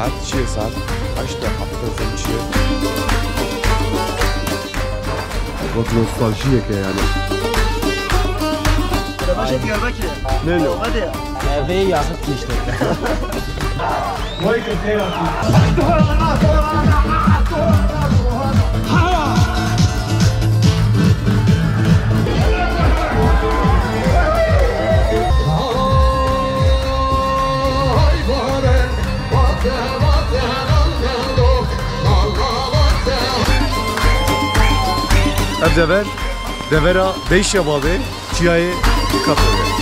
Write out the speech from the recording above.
بعد چیه ساعت 8 7 چیه وقت نوستالژیه که یعنی باشه دیاربکره نه نه hadi Merve'yi yakıp geçti. Vay kötüye Dever, devera 5 yababe, çiyayı kapı.